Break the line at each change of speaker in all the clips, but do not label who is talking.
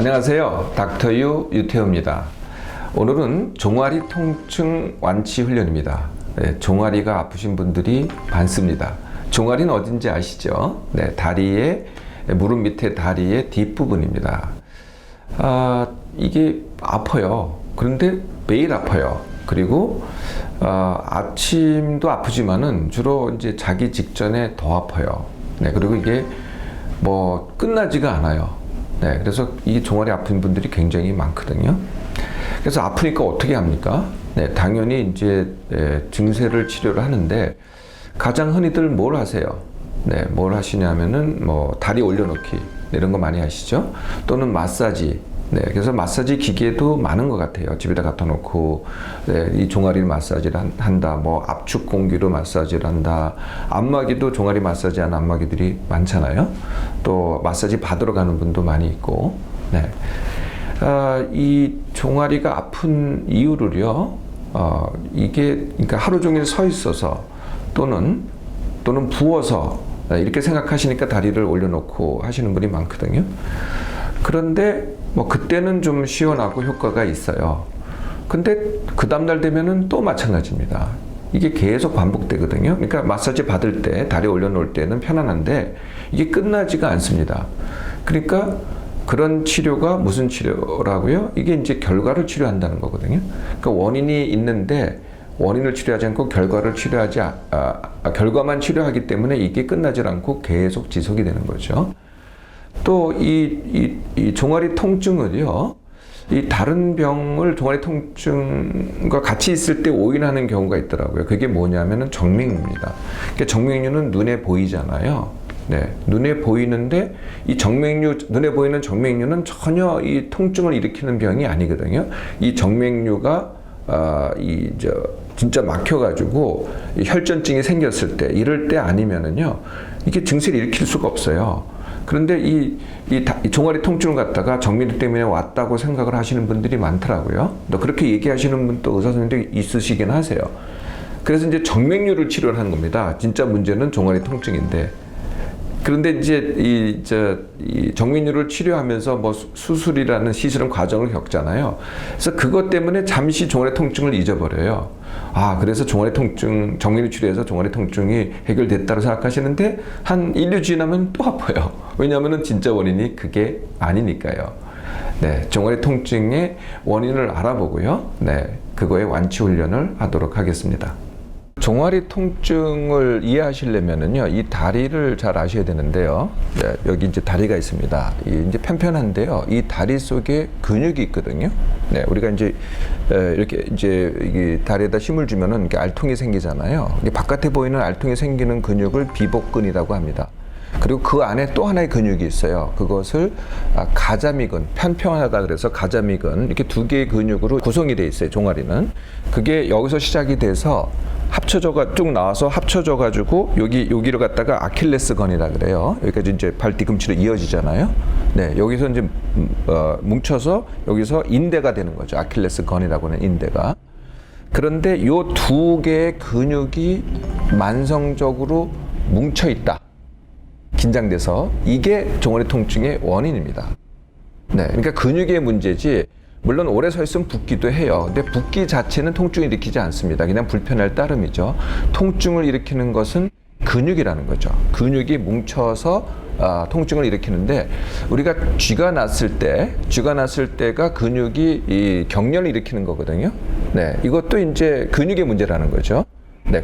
안녕하세요. 닥터유 유태호입니다. 오늘은 종아리 통증 완치 훈련입니다. 종아리가 아프신 분들이 많습니다. 종아리는 어딘지 아시죠? 다리의 무릎 밑에 다리의 뒷부분입니다. 이게 아파요. 그런데 매일 아파요. 그리고 아침도 아프지만은 주로 이제 자기 직전에 더 아파요. 그리고 이게 뭐 끝나지가 않아요. 그래서 이 종아리 아픈 분들이 굉장히 많거든요. 그래서 아프니까 어떻게 합니까? 당연히 이제 증세를 치료를 하는데 가장 흔히들 뭘 하세요? 뭘 하시냐면은 뭐 다리 올려놓기 이런 거 많이 하시죠? 또는 마사지. 그래서 마사지 기계도 많은 것 같아요. 집에다 갖다 놓고 이 종아리 마사지를 한다. 뭐 압축 공기로 마사지를 한다. 안마기도 종아리 마사지하는 안마기들이 많잖아요. 또 마사지 받으러 가는 분도 많이 있고. 이 종아리가 아픈 이유를요. 이게 그러니까 하루 종일 서 있어서 또는 부어서 이렇게 생각하시니까 다리를 올려놓고 하시는 분이 많거든요. 그런데 뭐 그때는 좀 시원하고 효과가 있어요. 근데 그 다음날 되면은 또 마찬가지입니다. 이게 계속 반복되거든요. 그러니까 마사지 받을 때 다리 올려놓을 때는 편안한데 이게 끝나지가 않습니다. 그러니까 그런 치료가 무슨 치료라고요? 이게 이제 결과를 치료한다는 거거든요. 그러니까 원인이 있는데 원인을 치료하지 않고 결과를 치료하지 결과만 치료하기 때문에 이게 끝나지 않고 계속 지속이 되는 거죠. 또 이 종아리 통증을요, 이 다른 병을 종아리 통증과 같이 있을 때 오인하는 경우가 있더라고요. 그게 뭐냐면은 정맥류입니다. 그러니까 정맥류는 눈에 보이잖아요. 눈에 보이는데 이 눈에 보이는 정맥류는 전혀 이 통증을 일으키는 병이 아니거든요. 이 정맥류가 진짜 막혀가지고 혈전증이 생겼을 때, 이럴 때 아니면은요, 이게 증세를 일으킬 수가 없어요. 그런데 이 종아리 통증을 갖다가 정맥류 때문에 왔다고 생각을 하시는 분들이 많더라고요. 또 그렇게 얘기하시는 분도 의사 선생님들이 있으시긴 하세요. 그래서 이제 정맥류를 치료를 하는 겁니다. 진짜 문제는 종아리 통증인데. 그런데 이제 이 정맥류를 치료하면서 뭐 수술이라는 시술은 과정을 겪잖아요. 그래서 그것 때문에 잠시 종아리 통증을 잊어버려요. 그래서 종아리 통증, 정맥류 치료해서 종아리 통증이 해결됐다고 생각하시는데 한 1주 지나면 또 아파요. 왜냐하면은 진짜 원인이 그게 아니니까요. 종아리 통증의 원인을 알아보고요. 그거의 완치 훈련을 하도록 하겠습니다. 종아리 통증을 이해하시려면은요, 이 다리를 잘 아셔야 되는데요. 여기 이제 다리가 있습니다. 이제 편편한데요. 이 다리 속에 근육이 있거든요. 우리가 이제 이렇게 이제 이 다리에다 힘을 주면은 이렇게 알통이 생기잖아요. 이게 바깥에 보이는 알통이 생기는 근육을 비복근이라고 합니다. 그리고 그 안에 또 하나의 근육이 있어요. 그것을 가자미근, 편편하다 그래서 가자미근, 이렇게 두 개의 근육으로 구성이 돼 있어요. 종아리는. 그게 여기서 시작이 돼서 쭉 나와서 합쳐져 가지고 여기를 갖다가 아킬레스건이라 그래요. 여기까지 이제 발 뒤꿈치로 이어지잖아요. 여기서 이제 뭉쳐서 여기서 인대가 되는 거죠. 아킬레스건이라고 하는 인대가. 그런데 요 두 개의 근육이 만성적으로 뭉쳐 있다. 긴장돼서 이게 종아리 통증의 원인입니다. 그러니까 근육의 문제지. 물론 오래 서 있으면 붓기도 해요. 근데 붓기 자체는 통증을 일으키지 않습니다. 그냥 불편할 따름이죠. 통증을 일으키는 것은 근육이라는 거죠. 근육이 뭉쳐서 통증을 일으키는데 우리가 쥐가 났을 때가 근육이 이 경련을 일으키는 거거든요. 이것도 이제 근육의 문제라는 거죠.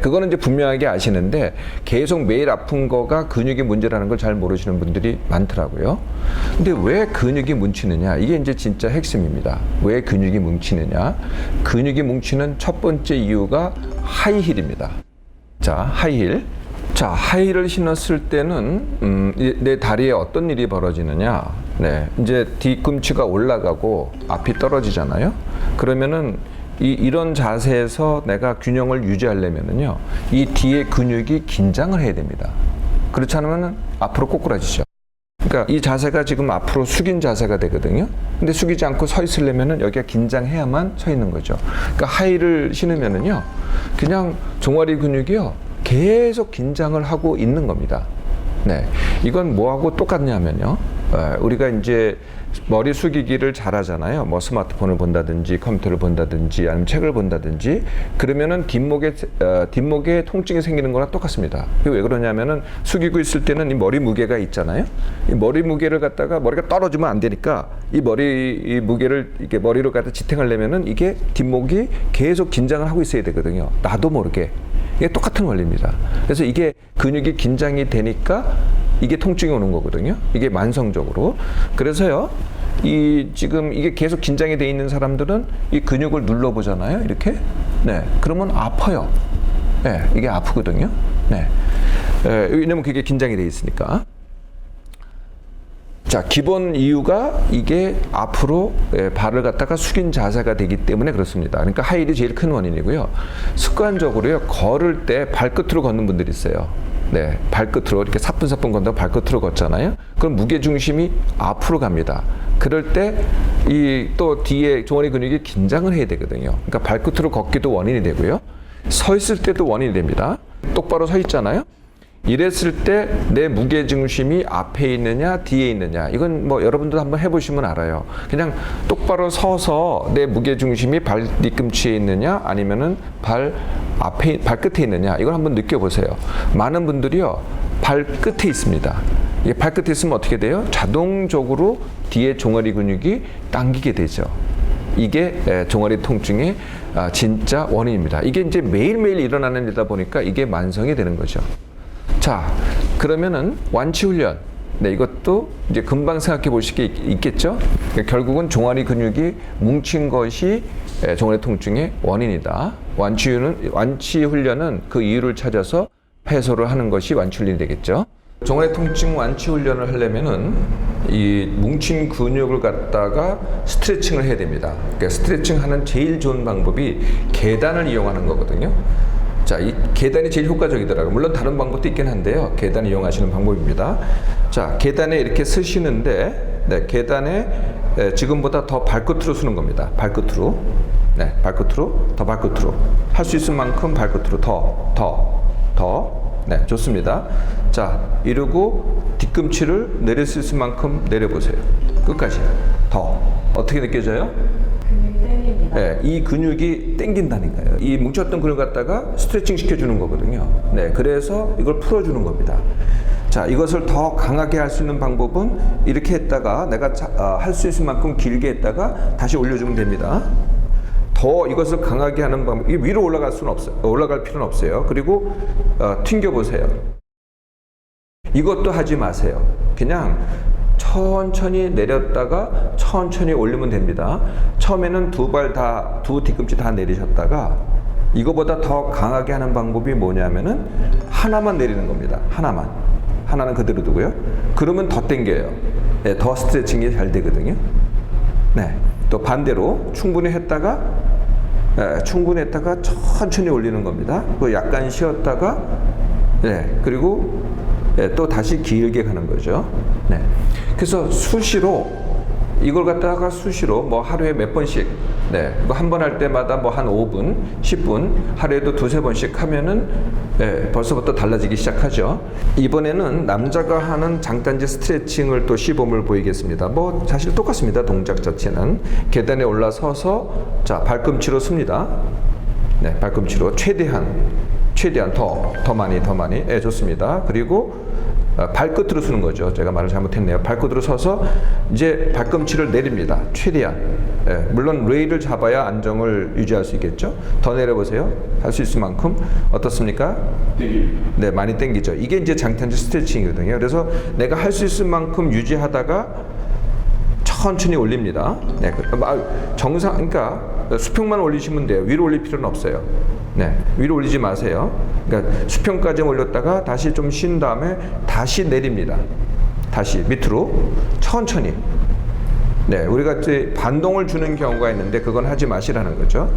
그거는 이제 분명하게 아시는데 계속 매일 아픈 거가 근육의 문제라는 걸 잘 모르시는 분들이 많더라고요. 근데 왜 근육이 뭉치느냐? 이게 이제 진짜 핵심입니다. 왜 근육이 뭉치느냐? 근육이 뭉치는 첫 번째 이유가 하이힐입니다. 자, 하이힐. 자, 하이힐을 신었을 때는 내 다리에 어떤 일이 벌어지느냐? 이제 뒤꿈치가 올라가고 앞이 떨어지잖아요. 그러면은 이런 자세에서 내가 균형을 유지하려면은요, 이 뒤에 근육이 긴장을 해야 됩니다. 그렇지 않으면 앞으로 꼬꾸라지죠. 그러니까 이 자세가 지금 앞으로 숙인 자세가 되거든요. 근데 숙이지 않고 서 있으려면은 여기가 긴장해야만 서 있는 거죠. 그러니까 하이를 신으면은요, 그냥 종아리 근육이요, 계속 긴장을 하고 있는 겁니다. 이건 뭐하고 똑같냐면요, 우리가 이제 머리 숙이기를 잘하잖아요. 뭐 스마트폰을 본다든지 컴퓨터를 본다든지 아니면 책을 본다든지 그러면은 뒷목에 통증이 생기는 거랑 똑같습니다. 그게 왜 그러냐면은 숙이고 있을 때는 이 머리 무게가 있잖아요. 이 머리 무게를 갖다가 머리가 떨어지면 안 되니까 이 무게를 이렇게 머리로 갖다 지탱하려면은 이게 뒷목이 계속 긴장을 하고 있어야 되거든요. 나도 모르게. 이게 똑같은 원리입니다. 그래서 이게 근육이 긴장이 되니까 이게 통증이 오는 거거든요. 이게 만성적으로. 그래서요, 지금 이게 계속 긴장이 돼 있는 사람들은 이 근육을 눌러보잖아요. 이렇게. 네. 그러면 아파요. 네. 이게 아프거든요. 네. 왜냐면 그게 긴장이 돼 있으니까. 자, 기본 이유가 이게 앞으로 발을 갖다가 숙인 자세가 되기 때문에 그렇습니다. 그러니까 하일이 제일 큰 원인이고요. 습관적으로요, 걸을 때 발끝으로 걷는 분들이 있어요. 네, 발끝으로 이렇게 사뿐사뿐 걷다가 발끝으로 걷잖아요. 그럼 무게 중심이 앞으로 갑니다. 그럴 때 또 뒤에 종아리 근육이 긴장을 해야 되거든요. 그러니까 발끝으로 걷기도 원인이 되고요. 서 있을 때도 원인이 됩니다. 똑바로 서 있잖아요. 이랬을 때 내 무게 중심이 앞에 있느냐 뒤에 있느냐, 이건 뭐 여러분도 한번 해보시면 알아요. 그냥 똑바로 서서 내 무게 중심이 발 뒤꿈치에 있느냐 아니면은 발끝에 있느냐, 이걸 한번 느껴보세요. 많은 분들이요, 발끝에 있습니다. 이게 발끝에 있으면 어떻게 돼요? 자동적으로 뒤에 종아리 근육이 당기게 되죠. 이게 종아리 통증의 진짜 원인입니다. 이게 이제 매일매일 일어나는 일이다 보니까 이게 만성이 되는 거죠. 자, 그러면은 완치 훈련. 네, 이것도 이제 금방 생각해 보실 게 있겠죠? 결국은 종아리 근육이 뭉친 것이 종아리 통증의 원인이다. 완치 훈련은 그 이유를 찾아서 해소를 하는 것이 완치 훈련이 되겠죠. 종아리 통증 완치 훈련을 하려면은 이 뭉친 근육을 갖다가 스트레칭을 해야 됩니다. 그러니까 스트레칭 하는 제일 좋은 방법이 계단을 이용하는 거거든요. 자, 이 계단이 제일 효과적이더라고요. 물론 다른 방법도 있긴 한데요. 계단을 이용하시는 방법입니다. 자, 계단에 이렇게 서시는데, 네, 계단에 지금보다 더 발끝으로 서는 겁니다. 발끝으로. 네, 발끝으로, 더 발끝으로. 할 수 있을 만큼 발끝으로 더. 네, 좋습니다. 자, 이러고 뒤꿈치를 내릴 수 있을 만큼 내려보세요. 끝까지. 더. 어떻게 느껴져요? 네, 이 근육이 땡긴다니까요. 이 뭉쳤던 근육을 갖다가 스트레칭 시켜주는 거거든요. 네, 그래서 이걸 풀어주는 겁니다. 자, 이것을 더 강하게 할 수 있는 방법은 이렇게 했다가 내가 할 수 있을 만큼 길게 했다가 다시 올려주면 됩니다. 더 이것을 강하게 하는 방법, 이 위로 올라갈 수는 없어요. 올라갈 필요는 없어요. 그리고 튕겨 보세요. 이것도 하지 마세요. 그냥 천천히 내렸다가 천천히 올리면 됩니다. 처음에는 두 뒤꿈치 다 내리셨다가 이거보다 더 강하게 하는 방법이 뭐냐면은 하나만 내리는 겁니다. 하나는 그대로 두고요. 그러면 더 당겨요. 네, 더 스트레칭이 잘 되거든요. 네, 또 반대로 충분히 했다가 천천히 올리는 겁니다. 그 약간 쉬었다가 그리고 또 다시 길게 가는 거죠. 네. 그래서 수시로 이걸 갖다가 수시로 뭐 하루에 몇 번씩, 뭐 한 번 할 때마다 뭐 한 5분, 10분, 하루에도 두세 번씩 하면은 벌써부터 달라지기 시작하죠. 이번에는 남자가 하는 장단지 스트레칭을 또 시범을 보이겠습니다. 뭐 사실 똑같습니다. 동작 자체는 계단에 올라서서 자, 발꿈치로 씁니다. 네, 발꿈치로 최대한 더 많이. 좋습니다. 그리고 발끝으로 쓰는 거죠. 제가 말을 잘못했네요. 발끝으로 서서 이제 발꿈치를 내립니다. 최대한. 물론 레일을 잡아야 안정을 유지할 수 있겠죠. 더 내려보세요. 할 수 있을 만큼. 어떻습니까? 네, 많이 당기죠. 이게 이제 장단지 스트레칭이거든요. 그래서 내가 할 수 있을 만큼 유지하다가 천천히 올립니다. 네, 그러니까 수평만 올리시면 돼요. 위로 올릴 필요는 없어요. 네, 위로 올리지 마세요. 그러니까 수평까지 올렸다가 다시 좀 쉰 다음에 다시 내립니다. 다시 밑으로 천천히. 네, 우리가 이제 반동을 주는 경우가 있는데 그건 하지 마시라는 거죠.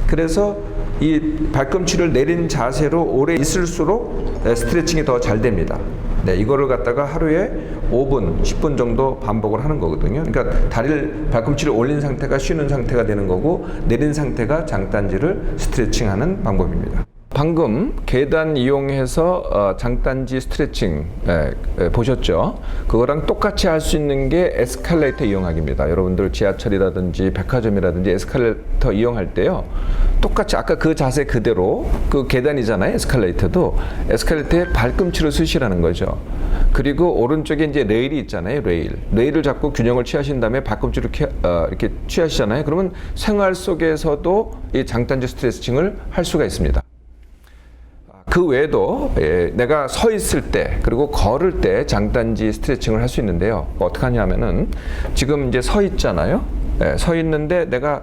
그래서 이 발꿈치를 내린 자세로 오래 있을수록 스트레칭이 더 잘 됩니다. 네, 이거를 갖다가 하루에 5분, 10분 정도 반복을 하는 거거든요. 그러니까 발꿈치를 올린 상태가 쉬는 상태가 되는 거고 내린 상태가 장단지를 스트레칭하는 방법입니다. 방금 계단 이용해서 장단지 스트레칭 보셨죠? 그거랑 똑같이 할 수 있는 게 에스컬레이터 이용하기입니다. 여러분들 지하철이라든지 백화점이라든지 에스컬레이터 이용할 때요. 똑같이 아까 그 자세 그대로 그 계단이잖아요. 에스컬레이터도 에스컬레이터에 발꿈치로 쓰시라는 거죠. 그리고 오른쪽에 이제 레일이 있잖아요. 레일을 잡고 균형을 취하신 다음에 발꿈치로 이렇게 취하시잖아요. 그러면 생활 속에서도 이 장단지 스트레칭을 할 수가 있습니다. 그 외에도 내가 서 있을 때 그리고 걸을 때 장단지 스트레칭을 할 수 있는데요. 어떻게 하냐면은 지금 이제 서 있잖아요. 서 있는데 내가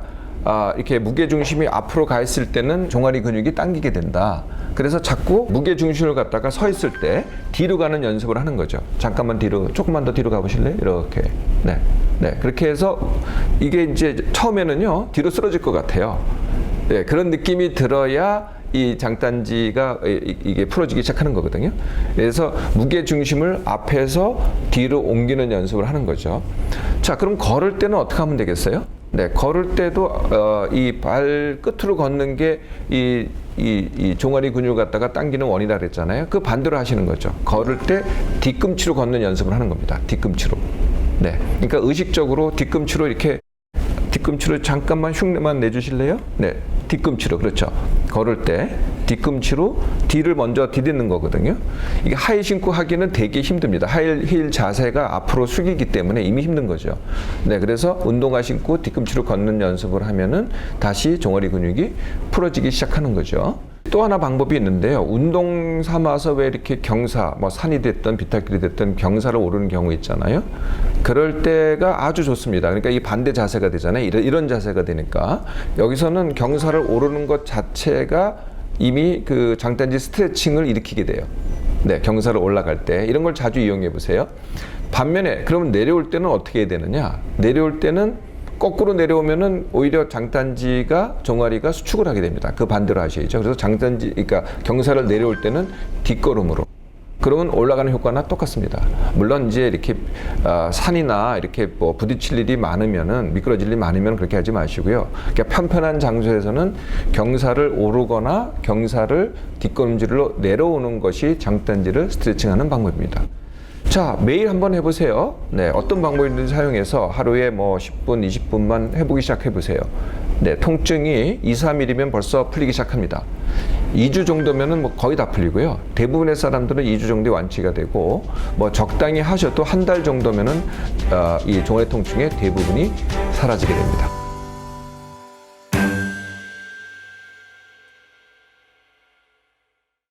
이렇게 무게 중심이 앞으로 가 있을 때는 종아리 근육이 당기게 된다. 그래서 자꾸 무게 중심을 갖다가 서 있을 때 뒤로 가는 연습을 하는 거죠. 잠깐만 뒤로, 조금만 더 뒤로 가보실래요? 이렇게. 네. 그렇게 해서 이게 이제 처음에는요 뒤로 쓰러질 것 같아요. 네, 그런 느낌이 들어야 이 장단지가 이게 풀어지기 시작하는 거거든요. 그래서 무게 중심을 앞에서 뒤로 옮기는 연습을 하는 거죠. 자, 그럼 걸을 때는 어떻게 하면 되겠어요? 네, 걸을 때도 이 발 끝으로 걷는 게 이 종아리 근육을 갖다가 당기는 원이라 그랬잖아요. 그 반대로 하시는 거죠. 걸을 때 뒤꿈치로 걷는 연습을 하는 겁니다. 뒤꿈치로. 네, 그러니까 의식적으로 뒤꿈치로 이렇게 뒤꿈치로 잠깐만 흉내만 내주실래요? 네, 뒤꿈치로. 그렇죠. 걸을 때 뒤꿈치로 뒤를 먼저 디디는 거거든요. 이게 하이 신고 하기는 되게 힘듭니다. 하이힐 자세가 앞으로 숙이기 때문에 이미 힘든 거죠. 네, 그래서 운동화 신고 뒤꿈치로 걷는 연습을 하면은 다시 종아리 근육이 풀어지기 시작하는 거죠. 또 하나 방법이 있는데요. 운동 삼아서 왜 이렇게 경사, 뭐 산이 됐든 비탈길이 됐든 경사를 오르는 경우 있잖아요. 그럴 때가 아주 좋습니다. 그러니까 이 반대 자세가 되잖아요. 이런 자세가 되니까 여기서는 경사를 오르는 것 자체가 이미 그 장단지 스트레칭을 일으키게 돼요. 네, 경사를 올라갈 때 이런 걸 자주 이용해 보세요. 반면에 그러면 내려올 때는 어떻게 해야 되느냐? 내려올 때는 거꾸로 내려오면은 오히려 장단지가 종아리가 수축을 하게 됩니다. 그 반대로 하셔야죠. 그래서 장단지, 그러니까 경사를 내려올 때는 뒷걸음으로. 그러면 올라가는 효과나 똑같습니다. 물론 이제 이렇게 산이나 이렇게 뭐 부딪힐 일이 많으면은 미끄러질 일이 많으면 그렇게 하지 마시고요. 그러니까 편편한 장소에서는 경사를 오르거나 경사를 뒷걸음질로 내려오는 것이 장단지를 스트레칭하는 방법입니다. 자, 매일 한번 해보세요. 네, 어떤 방법이든지 사용해서 하루에 뭐 10분, 20분만 해보기 시작해보세요. 네, 통증이 2, 3일이면 벌써 풀리기 시작합니다. 2주 정도면은 뭐 거의 다 풀리고요. 대부분의 사람들은 2주 정도에 완치가 되고, 뭐 적당히 하셔도 한 달 정도면은 이 종아리 통증의 대부분이 사라지게 됩니다.